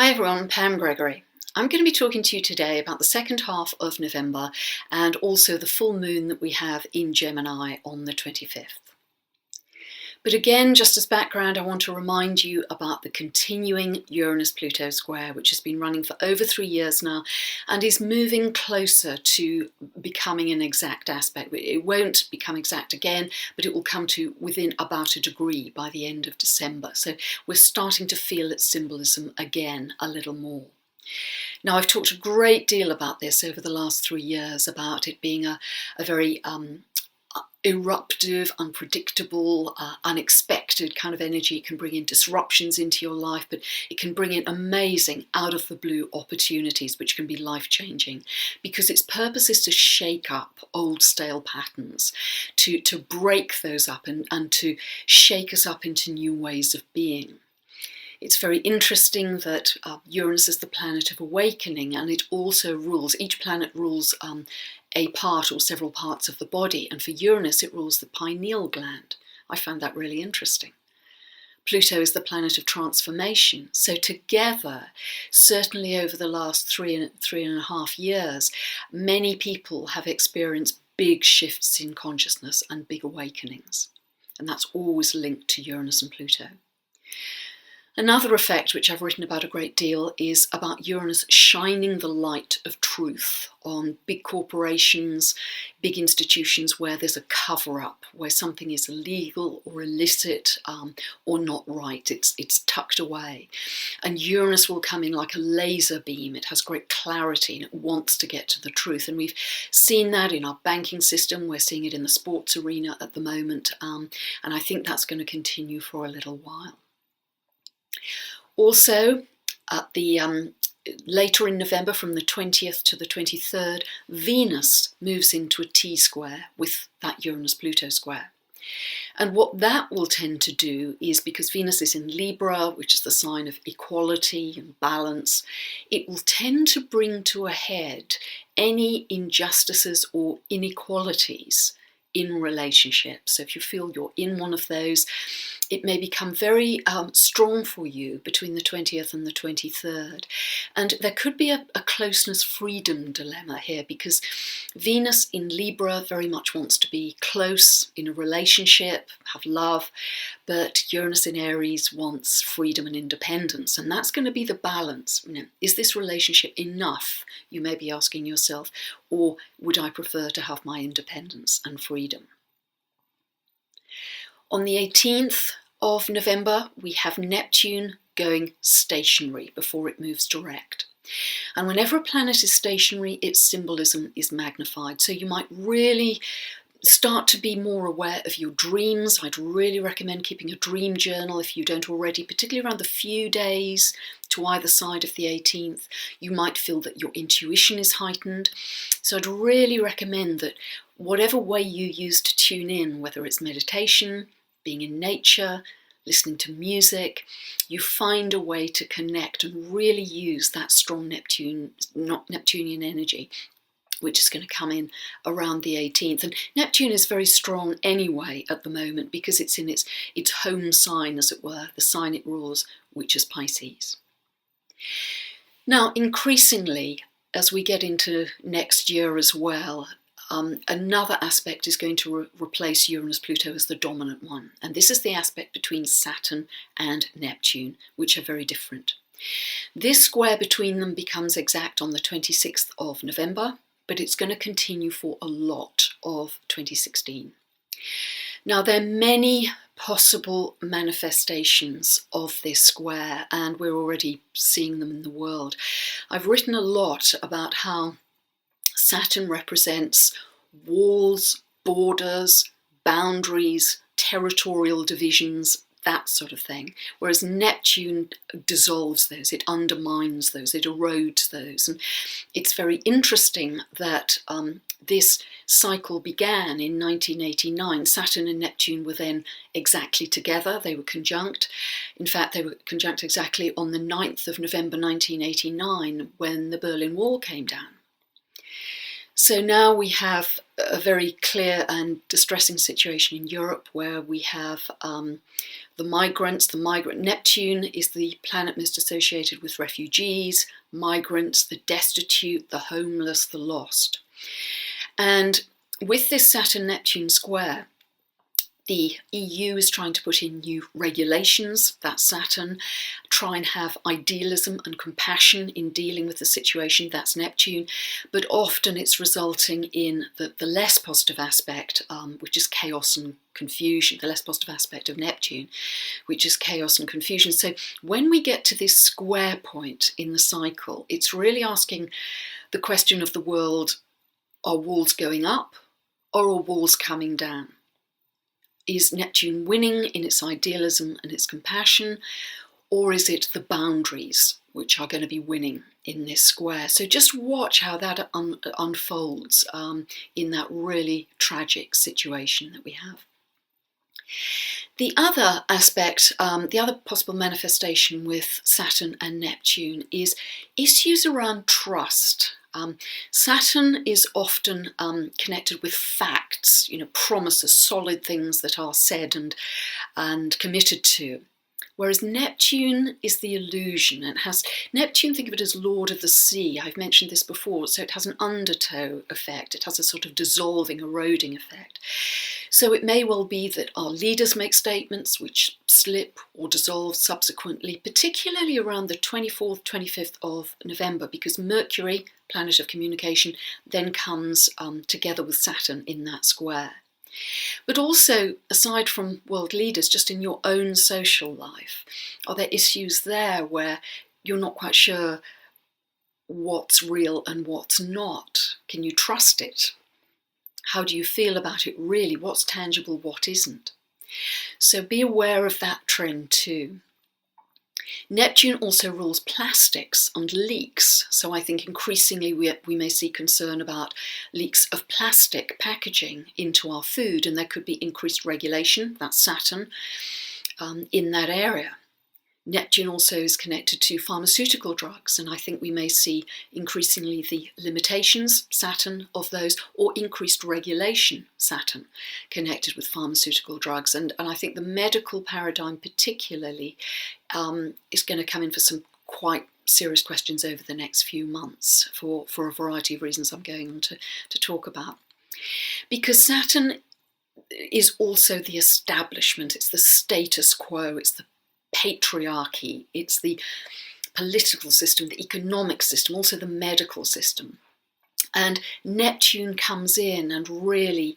Hi everyone, I'm Pam Gregory. I'm going to be talking to you today about the second half of November and also the full moon that we have in Gemini on the 25th. But again, just as background, I want to remind you about the continuing Uranus-Pluto square, which has been running for over 3 years now and is moving closer to becoming an exact aspect. It won't become exact again, but it will come to within about a degree by the end of December. So we're starting to feel its symbolism again a little more. Now, I've talked a great deal about this over the last 3 years, about it being a very eruptive, unpredictable, unexpected kind of energy. It can bring in disruptions into your life, but it can bring in amazing out-of-the-blue opportunities which can be life-changing, because its purpose is to shake up old stale patterns, to break those up and to shake us up into new ways of being. It's very interesting that Uranus is the planet of awakening, and it also rules, each planet rules a part or several parts of the body, and for Uranus it rules the pineal gland. I found that really interesting. Pluto is the planet of transformation, so together, certainly over the last three and a half years, many people have experienced big shifts in consciousness and big awakenings, and that's always linked to Uranus and Pluto. Another effect, which I've written about a great deal, is about Uranus shining the light of truth on big corporations, big institutions where there's a cover-up, where something is illegal or illicit or not right. It's tucked away. And Uranus will come in like a laser beam. It has great clarity and it wants to get to the truth. And we've seen that in our banking system. We're seeing it in the sports arena at the moment. And I think that's going to continue for a little while. Also, at the later in November, from the 20th to the 23rd, Venus moves into a T-square with that Uranus-Pluto square. And what that will tend to do is, because Venus is in Libra, which is the sign of equality and balance, it will tend to bring to a head any injustices or inequalities in relationships. So if you feel you're in one of those, it may become very strong for you between the 20th and the 23rd. And there could be a closeness freedom dilemma here, because Venus in Libra very much wants to be close in a relationship, have love, but Uranus in Aries wants freedom and independence. And that's going to be the balance. You know, is this relationship enough, you may be asking yourself, or would I prefer to have my independence and freedom? On the 18th of November, we have Neptune going stationary before it moves direct. And whenever a planet is stationary, its symbolism is magnified. So you might really start to be more aware of your dreams. I'd really recommend keeping a dream journal if you don't already, particularly around the few days to either side of the 18th. You might feel that your intuition is heightened. So I'd really recommend that whatever way you use to tune in, whether it's meditation, being in nature, listening to music, you find a way to connect and really use that strong Neptunian energy, which is going to come in around the 18th. And Neptune is very strong anyway at the moment, because it's in its home sign, as it were, the sign it rules, which is Pisces. Now, increasingly, as we get into next year as well, another aspect is going to replace Uranus-Pluto as the dominant one. And this is the aspect between Saturn and Neptune, which are very different. This square between them becomes exact on the 26th of November, but it's going to continue for a lot of 2016. Now, there are many possible manifestations of this square, and we're already seeing them in the world. I've written a lot about how Saturn represents walls, borders, boundaries, territorial divisions, that sort of thing, whereas Neptune dissolves those, it undermines those, it erodes those. And it's very interesting that this cycle began in 1989. Saturn and Neptune were then exactly together, they were conjunct. In fact, they were conjunct exactly on the 9th of November 1989, when the Berlin Wall came down. So now we have a very clear and distressing situation in Europe, where we have the migrants, Neptune is the planet most associated with refugees, migrants, the destitute, the homeless, the lost. And with this Saturn-Neptune square, the EU is trying to put in new regulations, that's Saturn, try and have idealism and compassion in dealing with the situation, that's Neptune, but often it's resulting in the less positive aspect, which is chaos and confusion, the less positive aspect of Neptune, which is chaos and confusion. So when we get to this square point in the cycle, it's really asking the question of the world, are walls going up or are walls coming down? Is Neptune winning in its idealism and its compassion, or is it the boundaries which are going to be winning in this square? So just watch how that unfolds in that really tragic situation that we have. The other aspect, the other possible manifestation with Saturn and Neptune is issues around trust. Saturn is often connected with facts, promises, solid things that are said and committed to. Whereas Neptune is the illusion. Neptune, think of it as Lord of the Sea. I've mentioned this before, so it has an undertow effect. It has a sort of dissolving, eroding effect. So it may well be that our leaders make statements which slip or dissolve subsequently, particularly around the 24th, 25th of November, because Mercury, planet of communication, then comes together with Saturn in that square. But also, aside from world leaders, just in your own social life, are there issues there where you're not quite sure what's real and what's not? Can you trust it? How do you feel about it really? What's tangible, what isn't? So be aware of that trend too. Neptune also rules plastics and leaks, so I think increasingly we may see concern about leaks of plastic packaging into our food, and there could be increased regulation, that's Saturn, in that area. Neptune also is connected to pharmaceutical drugs, and I think we may see increasingly the limitations, Saturn, of those, or increased regulation, Saturn, connected with pharmaceutical drugs. And I think the medical paradigm particularly is going to come in for some quite serious questions over the next few months for a variety of reasons I'm going on to talk about. Because Saturn is also the establishment, it's the status quo, it's the patriarchy, it's the political system, the economic system, also the medical system. And Neptune comes in and really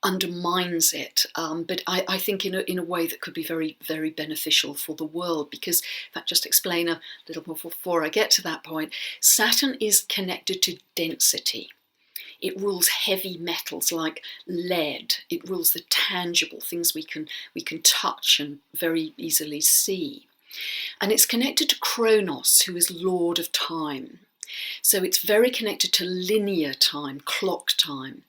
undermines it, but I think in a way that could be very, very beneficial for the world, because, in fact, just to explain a little more before I get to that point, Saturn is connected to density. It rules heavy metals like lead. It rules the tangible things we can touch and very easily see. And it's connected to Kronos, who is Lord of Time. So it's very connected to linear time, clock time.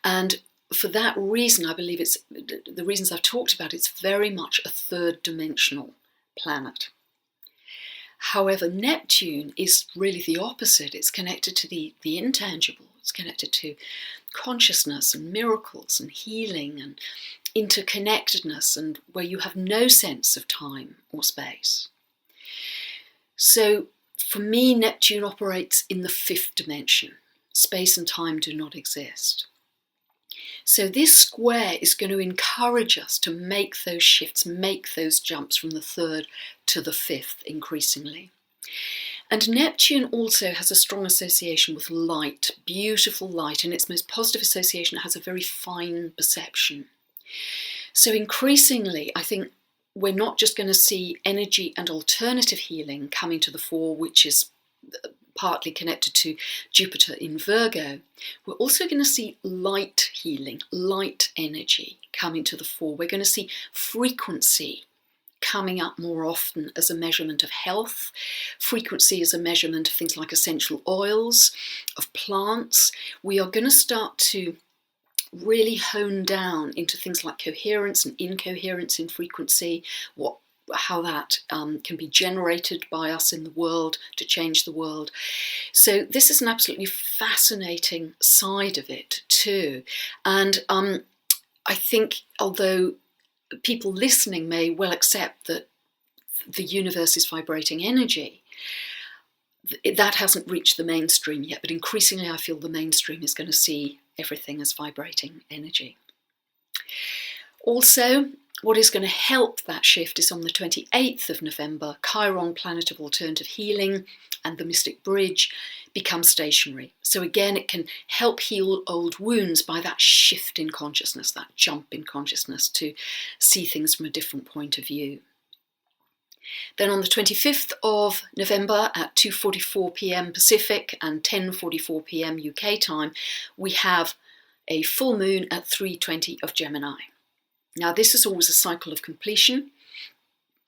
And for that reason, I believe it's the reasons I've talked about, it's very much a third dimensional planet. However, Neptune is really the opposite. It's connected to the intangible. It's connected to consciousness and miracles and healing and interconnectedness, and where you have no sense of time or space. So for me, Neptune operates in the fifth dimension. Space and time do not exist. So this square is going to encourage us to make those shifts, make those jumps from the third to the fifth increasingly. And Neptune also has a strong association with light, beautiful light, and its most positive association has a very fine perception. So increasingly, I think we're not just going to see energy and alternative healing coming to the fore, which is partly connected to Jupiter in Virgo. We're also going to see light healing, light energy coming to the fore. We're going to see frequency coming up more often as a measurement of health. Frequency is a measurement of things like essential oils, of plants. We are going to start to really hone down into things like coherence and incoherence in frequency, how that can be generated by us in the world to change the world. So this is an absolutely fascinating side of it too. And I think although people listening may well accept that the universe is vibrating energy. That hasn't reached the mainstream yet, but increasingly I feel the mainstream is going to see everything as vibrating energy. Also, what is going to help that shift is on the 28th of November, Chiron, planet of alternative healing, and the Mystic Bridge become stationary. So again, it can help heal old wounds by that shift in consciousness, that jump in consciousness to see things from a different point of view. Then on the 25th of November at 2:44 p.m. Pacific and 10:44 p.m. UK time, we have a full moon at 3:20 of Gemini. Now this is always a cycle of completion,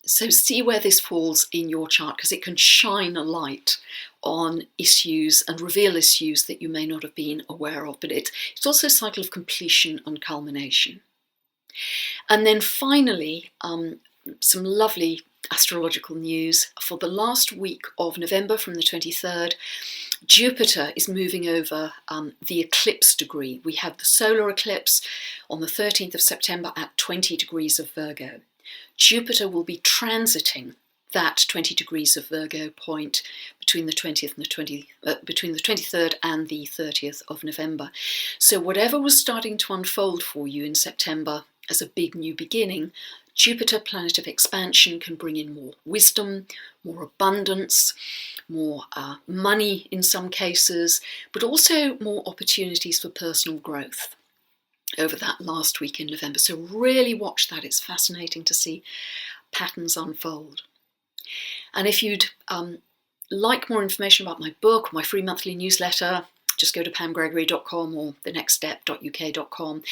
so see where this falls in your chart, because it can shine a light on issues and reveal issues that you may not have been aware of, but it's also a cycle of completion and culmination. And then finally, some lovely astrological news. For the last week of November, from the 23rd, Jupiter is moving over the eclipse degree. We have the solar eclipse on the 13th of September at 20 degrees of Virgo. Jupiter will be transiting that 20 degrees of Virgo point between the 20th and between the 23rd and the 30th of November. So whatever was starting to unfold for you in September as a big new beginning, Jupiter, planet of expansion, can bring in more wisdom, more abundance, more money in some cases, but also more opportunities for personal growth over that last week in November. So really watch that. It's fascinating to see patterns unfold. And if you'd like more information about my book, my free monthly newsletter, just go to pamgregory.com or thenextstep.uk.com.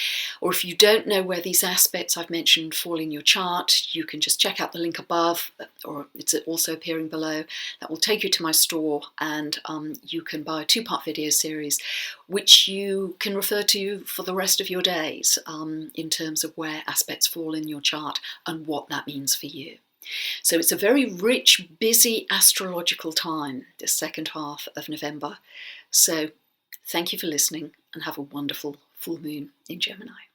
Or if you don't know where these aspects I've mentioned fall in your chart, you can just check out the link above, or it's also appearing below. That will take you to my store, and you can buy a 2-part video series, which you can refer to for the rest of your days in terms of where aspects fall in your chart and what that means for you. So it's a very rich, busy astrological time, this second half of November. So thank you for listening, and have a wonderful full moon in Gemini.